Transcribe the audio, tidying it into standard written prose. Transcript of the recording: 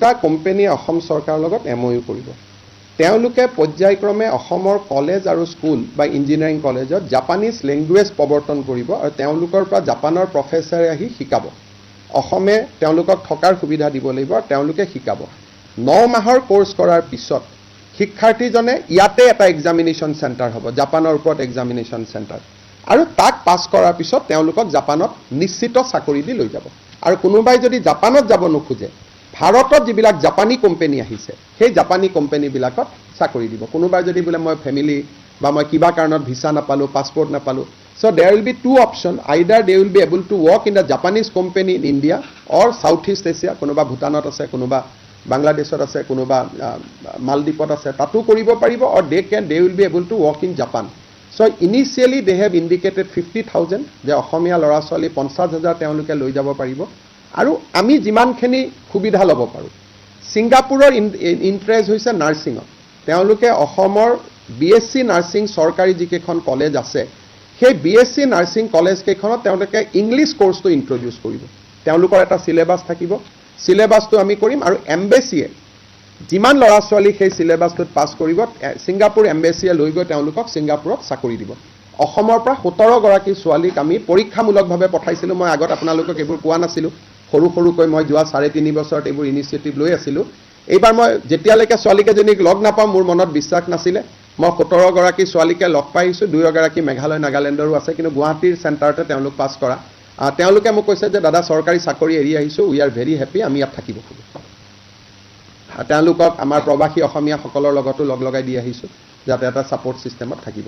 দুটা কোম্পানীয়ে অসম চৰকাৰৰ লগত MOU কৰিব তেওঁলোকে পৰ্যায়ক্ৰমে অসমৰ কলেজ আৰু স্কুল বা ইঞ্জিনিয়াৰিং কলেজত জাপানীজ লেংগুৱেজ প্ৰৱৰ্তন কৰিব আৰু তেওঁলোকৰ পৰা জাপানৰ প্ৰফেচাৰে আহি শিকাব অসমে তেওঁলোকক থকাৰ সুবিধা দিব লাগিব আৰু তেওঁলোকে শিকাব 9 মাহৰ কোৰ্স কৰাৰ পিছত শিক্ষাৰ্থীজনে ইয়াতে এটা এক্সামিনেশ্যন চেণ্টাৰ হ'ব জাপানৰ ওপৰত এক্সামিনেশ্যন চেণ্টাৰ আৰু তাক পাছ কৰাৰ পিছত তেওঁলোকক জাপানত নিশ্চিত চাকৰি দি লৈ যাব আৰু কোনোবাই যদি জাপানত যাব নোখোজে ভাৰতত যিবিলাক জাপানী কোম্পানী আহিছে সেই জাপানী কোম্পানীবিলাকত চাকৰি দিব কোনোবাই যদি বোলে মই ফ্যামিলি বা মই কিবা কাৰণত ভিসা নাপালো পাছপোৰ্ট নাপালো so there will be two options either they will be able to work in the Japanese company in India or Southeast Asia কোনোবা ভুটানত আছে কোনোবা বাংলাদেশত আছে কোনোবা মালদ্বীপত আছে তাতো কৰিব পাৰিব or they will be able to work in Japan so initially they have indicated 50,000 যে অসমীয়া ল'ৰা ছোৱালী 50,000 তেওঁলোকে লৈ যাব পাৰিব আৰু আমি যিমানখিনি সুবিধা ল'ব পাৰো সিঙ্গাপুৰৰ ইন্টাৰেষ্ট হৈছে নাৰ্ছিঙত তেওঁলোকে অসমৰ BSc নাৰ্ছিং চৰকাৰী যিকেইখন কলেজ আছে সেই BSc নাৰ্ছিং কলেজ কেইখনত তেওঁলোকে ইংলিছ কোৰ্সটো ইন্ট্ৰোডিউস কৰিব তেওঁলোকৰ এটা সিলেবাস থাকিব সিলেবাসটো আমি কৰিম আৰু এমবেচিয়ে যিমান ল'ৰা ছোৱালী সেই সিলেবাসটোত পাস কৰিব সিঙ্গাপুৰ এমবেচিয়ে লৈ গৈ তেওঁলোকক সিঙ্গাপুৰত চাকৰি দিব অসমৰ পৰা 17 গৰাকী ছোৱালীক আমি পৰীক্ষামূলকভাৱে পঠাইছিলো মই আগত আপোনালোকক এইবোৰ কোৱা নাছিলো সৰু সৰুকৈ মই যোৱা 3.5 বছৰত এইবোৰ ইনিচিয়েটিভ লৈ আছিলো এইবাৰ মই যেতিয়ালৈকে ছোৱালীকেজনীক লগ নাপাম মোৰ মনত বিশ্বাস নাছিলে মই 17 গৰাকী ছোৱালীকে লগ পাইছো 2 গৰাকী মেঘালয় নাগালেণ্ডৰো আছে কিন্তু গুৱাহাটীৰ চেণ্টাৰতে তেওঁলোক পাস কৰা তেওঁলোকে মোক কৈছে যে দাদা চৰকাৰী চাকৰি এৰি আহিছো উই আৰ ভেৰি হেপি আমি ইয়াত থাকিব খুজো তেওঁলোকক আমাৰ প্ৰবাসী অসমীয়া সকলৰ লগতো লগ লগাই দি আহিছো যাতে এটা সাপোৰ্ট সিস্টেমত থাকিব